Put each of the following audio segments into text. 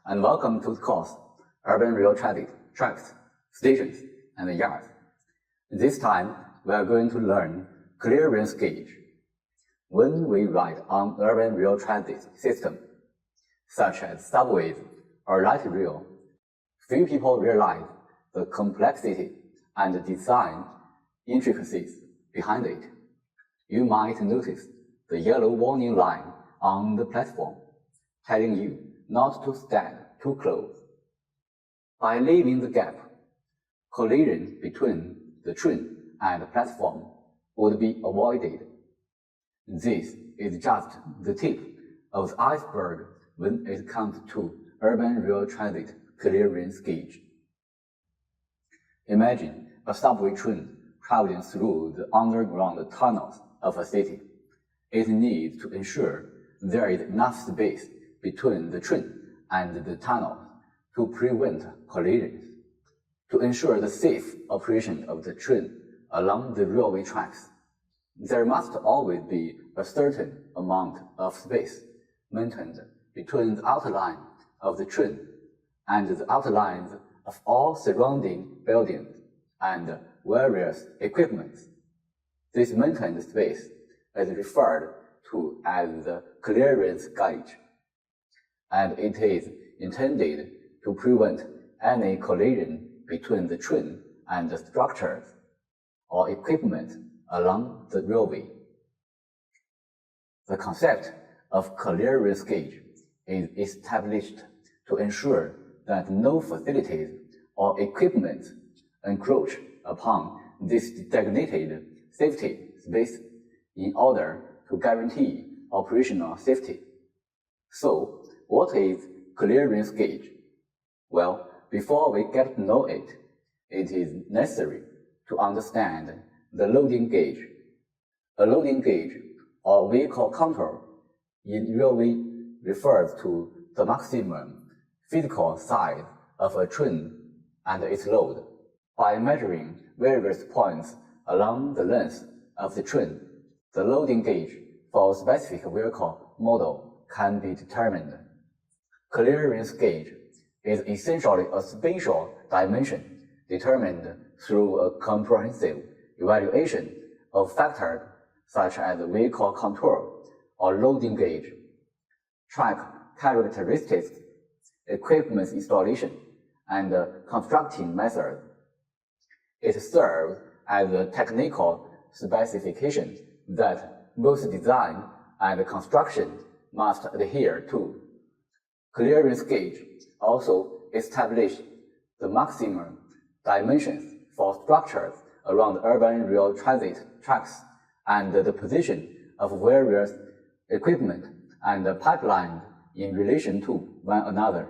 and welcome to the course Urban Rail Transit, Tracks, Stations, and Yards. This time, we are going to learn clearance gauge. When we ride on urban rail transit system, such as subways or light rail, few people realize the complexity and design intricacies behind it. You might notice the yellow warning line on the platform, telling you not to stand too close. By leaving the gap, collision between the train and the platform would be avoided. This is just the tip of the iceberg when it comes to urban rail transit clearance gauge. Imagine a subway train traveling through the underground tunnels of a city. It needs to ensure there is enough space between the train and the tunnel to prevent collisions. To ensure the safe operation of the train along the railway tracks, there must always be a certain amount of space maintained between the outline of the train and the outlines of all surrounding buildings and various equipments. This maintained space is referred to as the clearance gauge, and it is intended to prevent any collision between the train and the structures or equipment along the railway. The concept of clearance gauge is established to ensure that no facilities or equipment encroach upon this designated safety space in order to guarantee operational safety. So, what is clearance gauge? Well, before we get to know it, it is necessary to understand the loading gauge. A loading gauge, or vehicle contour, in railway refers to the maximum physical size of a train and its load. By measuring various points along the length of the train, the loading gauge for a specific vehicle model can be determined. Clearance gauge is essentially a spatial dimension determined through a comprehensive evaluation of factors such as vehicle contour or loading gauge, track characteristics, equipment installation, and constructing methods. It serves as a technical specification that both design and construction must adhere to. Clearance gauge also establishes the maximum dimensions for structures around urban rail transit tracks and the position of various equipment and pipelines in relation to one another.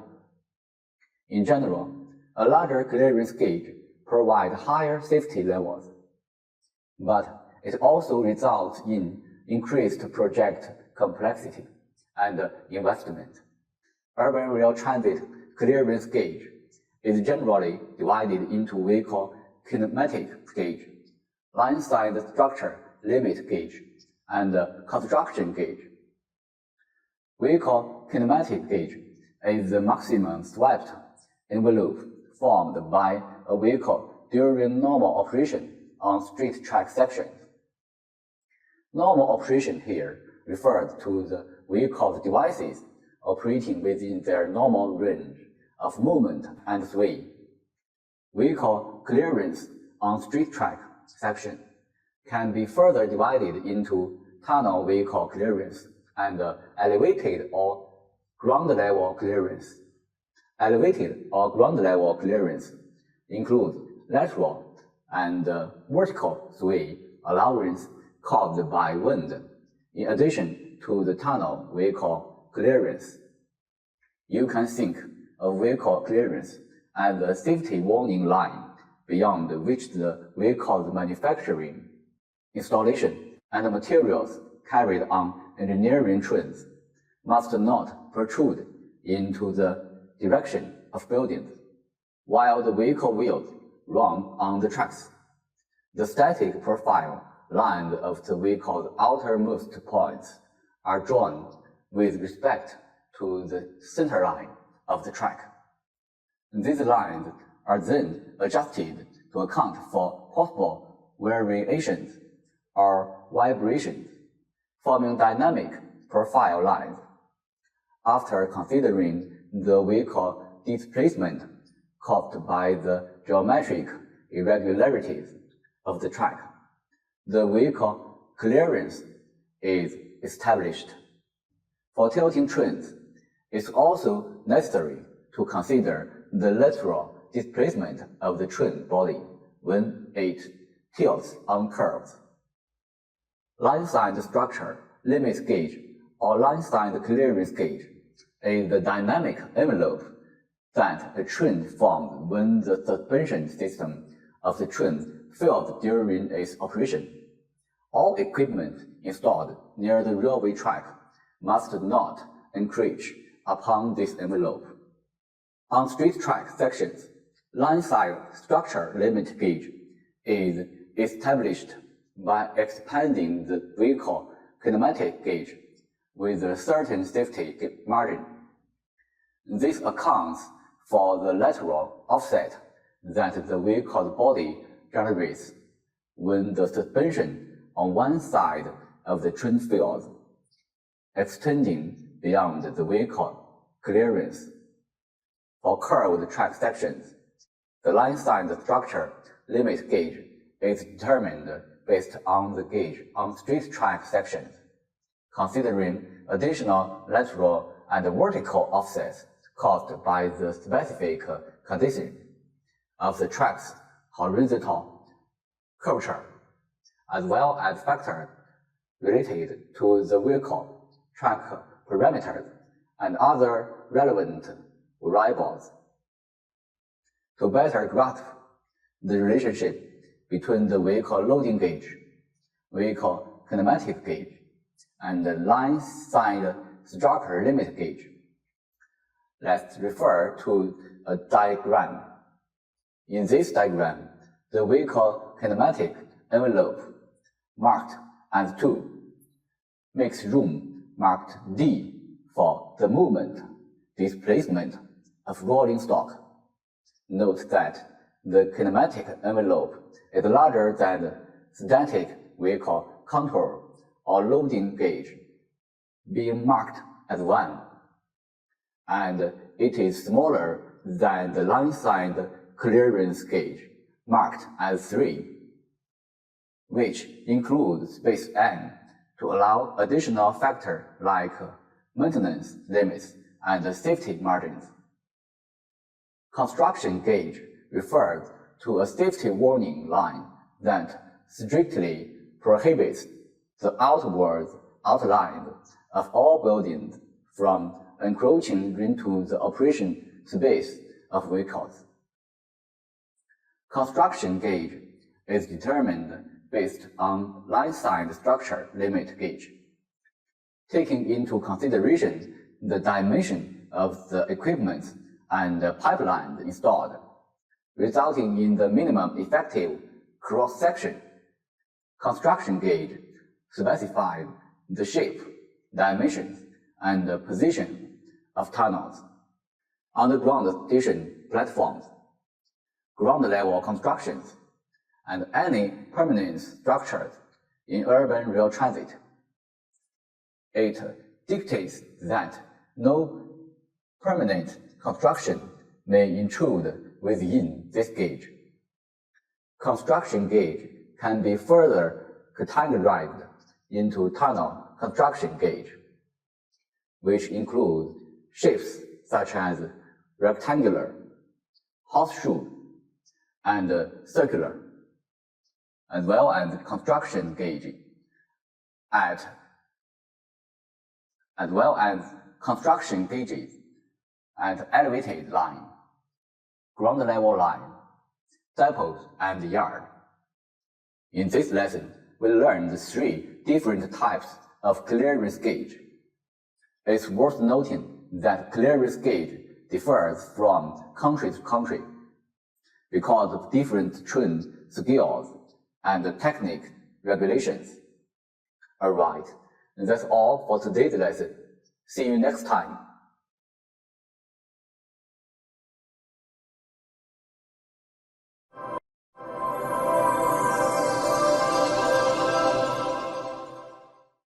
In general, a larger clearance gauge provides higher safety levels, but it also results in increased project complexity and investment. Urban rail transit clearance gauge is generally divided into vehicle kinematic gauge, line-side structure limit gauge, and construction gauge. Vehicle kinematic gauge is the maximum swept envelope formed by a vehicle during normal operation on straight track sections. Normal operation here refers to the vehicle's devices operating within their normal range of movement and sway. Vehicle clearance on straight track section can be further divided into tunnel vehicle clearance and elevated or ground level clearance. Elevated or ground level clearance includes lateral and vertical sway allowance caused by wind, in addition to the tunnel vehicle clearance. You can think of vehicle clearance as a safety warning line beyond which the vehicle's manufacturing, installation, and materials carried on engineering trains must not protrude into the direction of buildings, while the vehicle wheels run on the tracks. The static profile lines of the vehicle's outermost points are drawn with respect to the center line of the track. These lines are then adjusted to account for possible variations or vibrations, forming dynamic profile lines. After considering the vehicle displacement caused by the geometric irregularities of the track, the vehicle clearance is established. For tilting trains, it's also necessary to consider the lateral displacement of the train body when it tilts on curves. Line-side structure limit gauge or line-side clearance gauge is the dynamic envelope that a train forms when the suspension system of the train failed during its operation. All equipment installed near the railway track must not encroach upon this envelope. On straight track sections, line-side structure limit gauge is established by expanding the vehicle kinematic gauge with a certain safety margin. This accounts for the lateral offset that the vehicle's body generates when the suspension on one side of the train fails, extending beyond the vehicle clearance. For curved track sections, the line-side structure limit gauge is determined based on the gauge on straight track sections, considering additional lateral and vertical offsets caused by the specific condition of the track's horizontal curvature, as well as factors related to the vehicle track parameters and other relevant variables. To better grasp the relationship between the vehicle loading gauge, vehicle kinematic gauge, and the line-side structure limit gauge, let's refer to a diagram. In this diagram, the vehicle kinematic envelope, marked as 2, makes room marked D for the movement displacement of rolling stock. Note that the kinematic envelope is larger than the static vehicle contour or loading gauge, being marked as 1, and it is smaller than the line-side clearance gauge, marked as 3, which includes space N to allow additional factors like maintenance limits and safety margins. Construction gauge refers to a safety warning line that strictly prohibits the outward outline of all buildings from encroaching into the operation space of vehicles. Construction gauge is determined based on line-side structure limit gauge, taking into consideration the dimension of the equipment and the pipeline installed, resulting in the minimum effective cross-section. Construction gauge specifies the shape, dimensions, and the position of tunnels, underground station platforms, ground-level constructions, and any permanent structures in urban rail transit. It dictates that no permanent construction may intrude within this gauge. Construction gauge can be further categorized into tunnel construction gauge, which includes shapes such as rectangular, horseshoe, and circular, as well as construction gauge as well as construction gauges at elevated line, ground level line, depots, and yard. In this lesson, we learned 3 different types of clearance gauge. It's worth noting that clearance gauge differs from country to country because of different train skills and technique regulations. Alright, that's all for today's lesson. See you next time.